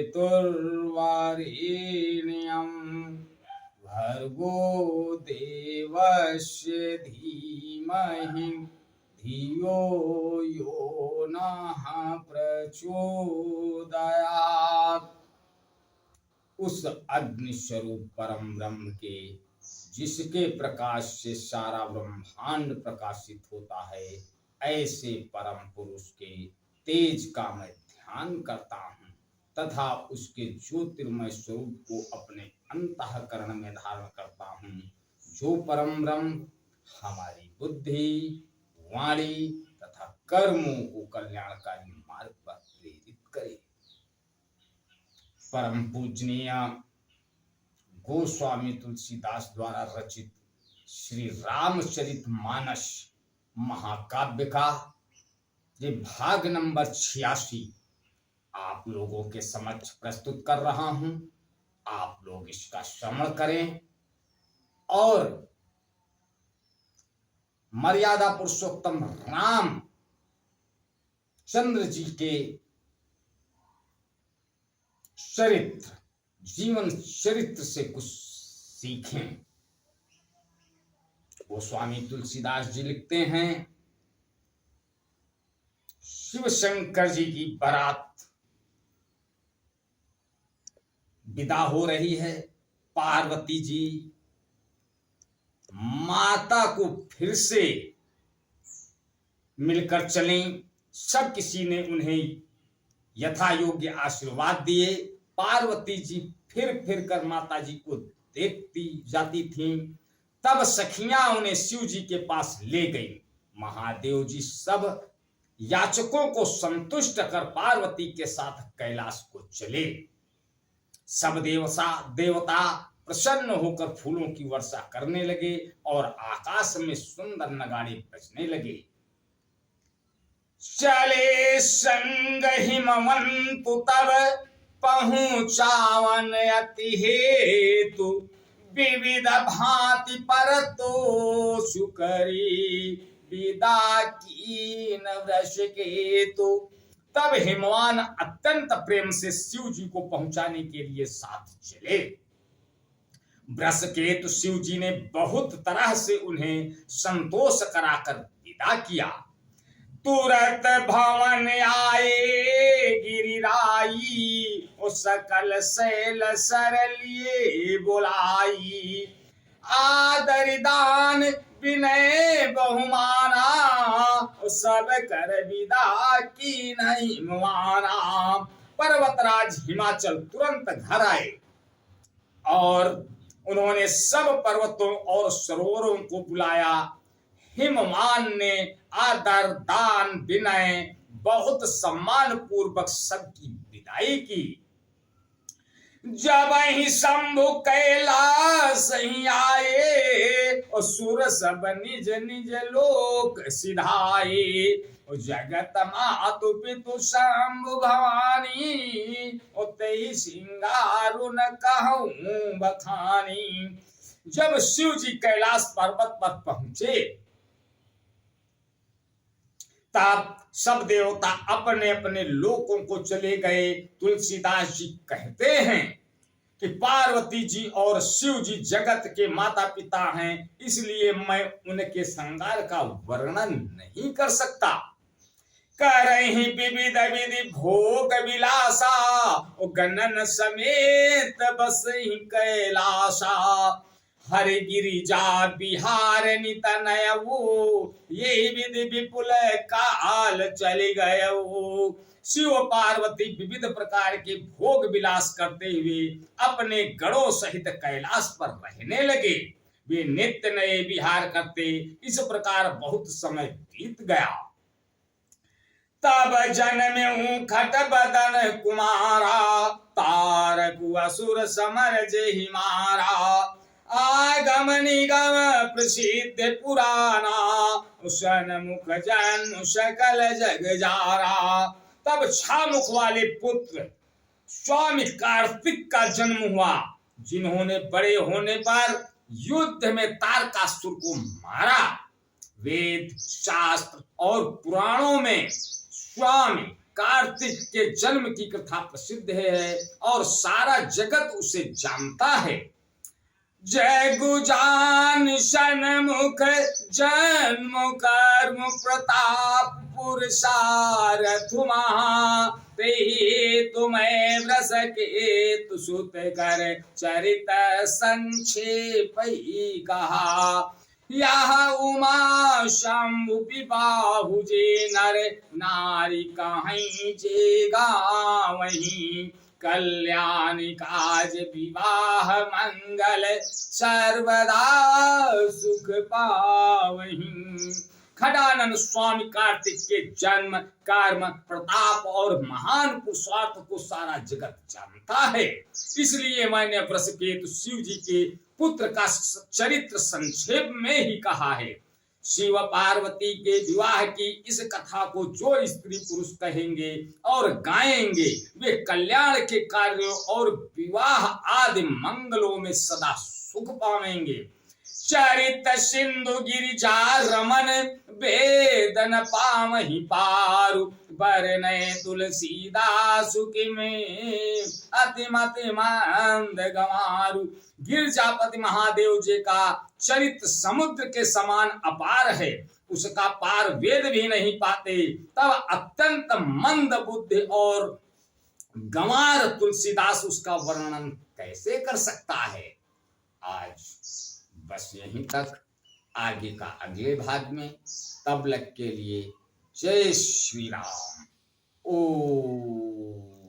पितुर्वरेण्यं भर्गो देवस्य धीमहि धियो यो नः प्रचोदयात्। उस अग्नि स्वरूप परम ब्रह्म के, जिसके प्रकाश से सारा ब्रह्मांड प्रकाशित होता है, ऐसे परम पुरुष के तेज का मैं ध्यान करता हूँ तथा उसके ज्योतिर्मय स्वरूप को अपने अंतःकरण में धारण करता हूँ, जो परम ब्रह्म हमारी बुद्धि, वाणी तथा कर्मों को कल्याणकारी मार्ग पर प्रेरित करे। परम पूजनीय गोस्वामी तुलसीदास द्वारा रचित श्री रामचरितमानस महाकाव्य का ये भाग नंबर 86 आप लोगों के समक्ष प्रस्तुत कर रहा हूं। आप लोग इसका श्रवण करें और मर्यादा पुरुषोत्तम राम चंद्र जी के चरित्र, जीवन चरित्र से कुछ सीखें। गोस्वामी तुलसीदास जी लिखते हैं, शिव शंकर जी की बारात विदा हो रही है। पार्वती जी माता को फिर से मिलकर चलें। सब किसी ने उन्हें यथा योग्य आशीर्वाद दिए। पार्वती जी फिर कर माता जी को देखती जाती थीं। तब सखियां उन्हें शिव जी के पास ले गई। महादेव जी सब याचकों को संतुष्ट कर पार्वती के साथ कैलाश को चले। सब देवता प्रसन्न होकर फूलों की वर्षा करने लगे और आकाश में सुंदर नगाड़े बजने लगे। चले संग हिमवंतु तब पहुंचावन अति हेतु, विविध भांति पर तो सुकरी विदा कीन वृष केतु। तब हिमवान अत्यंत प्रेम से शिव जी को पहुंचाने के लिए साथ चले। वृष केतु शिव जी ने बहुत तरह से उन्हें संतोष कराकर विदा किया। तुरत भवन आए गिरिराई, सकल शैल सरलिए बुलाई। आदर दान विनय बहुमाना, सब कर विदा की नहीं माना। पर्वतराज हिमाचल तुरंत घर आए और उन्होंने सब पर्वतों और सरोवरों को बुलाया। हिमवान ने आदर दान विनय बहुत सम्मान पूर्वक सबकी विदाई की। जब ही शंभु कैलाश ही आए, और सुर सब निज निज लोक सिधाए। जगत मातु पितु शंभु भवानी, उतई सिंगारु न कहूं बखानी। जब शिव जी कैलाश पर्वत पर पहुंचे तब सब देवता अपने अपने लोकों को चले गए। तुलसीदास जी कहते हैं कि पार्वती जी और शिव जी जगत के माता पिता हैं, इसलिए मैं उनके श्रृंगार का वर्णन नहीं कर सकता। करहि विविध विधि भोग विलासा, गणन समेत बसहि कैलासा। हरि गिरिजा बिहार नितनयऊ, यही विधि विपुल काल चली गयऊ। शिव पार्वती विविध प्रकार के भोग विलास करते हुए अपने गणों सहित कैलाश पर रहने लगे। वे नित्य नए विहार करते। इस प्रकार बहुत समय बीत गया। तब जन्म खट बदन कुमारा, तारक असुर समर जेहि मारा। आगम निगम प्रसिद्ध पुराना, उसन मुख जन्म सकल जग जारा। तब 6 मुख वाले पुत्र स्वामी कार्तिक का जन्म हुआ, जिन्होंने बड़े होने पर युद्ध में तारकासुर को मारा। वेद शास्त्र और पुराणों में स्वामी कार्तिक के जन्म की कथा प्रसिद्ध है और सारा जगत उसे जानता है। जय गुजान सन्मुख जन्म कर्म प्रताप पुरुषारथ महा ते तुम्हें व्रस के तुसुत कर चरित संक्षेप ही कहा। यह उमा शंभु विबाहु जे नर नारी कहीं जे गावहीं कल्याण काज विवाह मंगल सर्वदा सुख पावहीं। खडानंद स्वामी कार्तिक के जन्म कर्म प्रताप और महान पुरुषार्थ को सारा जगत जानता है, इसलिए मैंने वृषकेतु शिव जी के पुत्र का चरित्र संक्षेप में ही कहा है। शिव पार्वती के विवाह की इस कथा को जो स्त्री पुरुष कहेंगे और गाएंगे वे कल्याण के कार्यों और विवाह आदि मंगलों में सदा सुख पाएंगे। चरित सिंधु गिरिजा रमन वेदन पामहि पारु बरने तुलसीदास में अतिमति मंद गमारु। गिरजापति महादेव जी का चरित्र समुद्र के समान अपार है, उसका पार वेद भी नहीं पाते, तब अत्यंत मंद बुद्धि और गंवार तुलसीदास उसका वर्णन कैसे कर सकता है। आज बस यहीं तक, आगे का अगले भाग में। तब तक के लिए जय श्री राम। ओ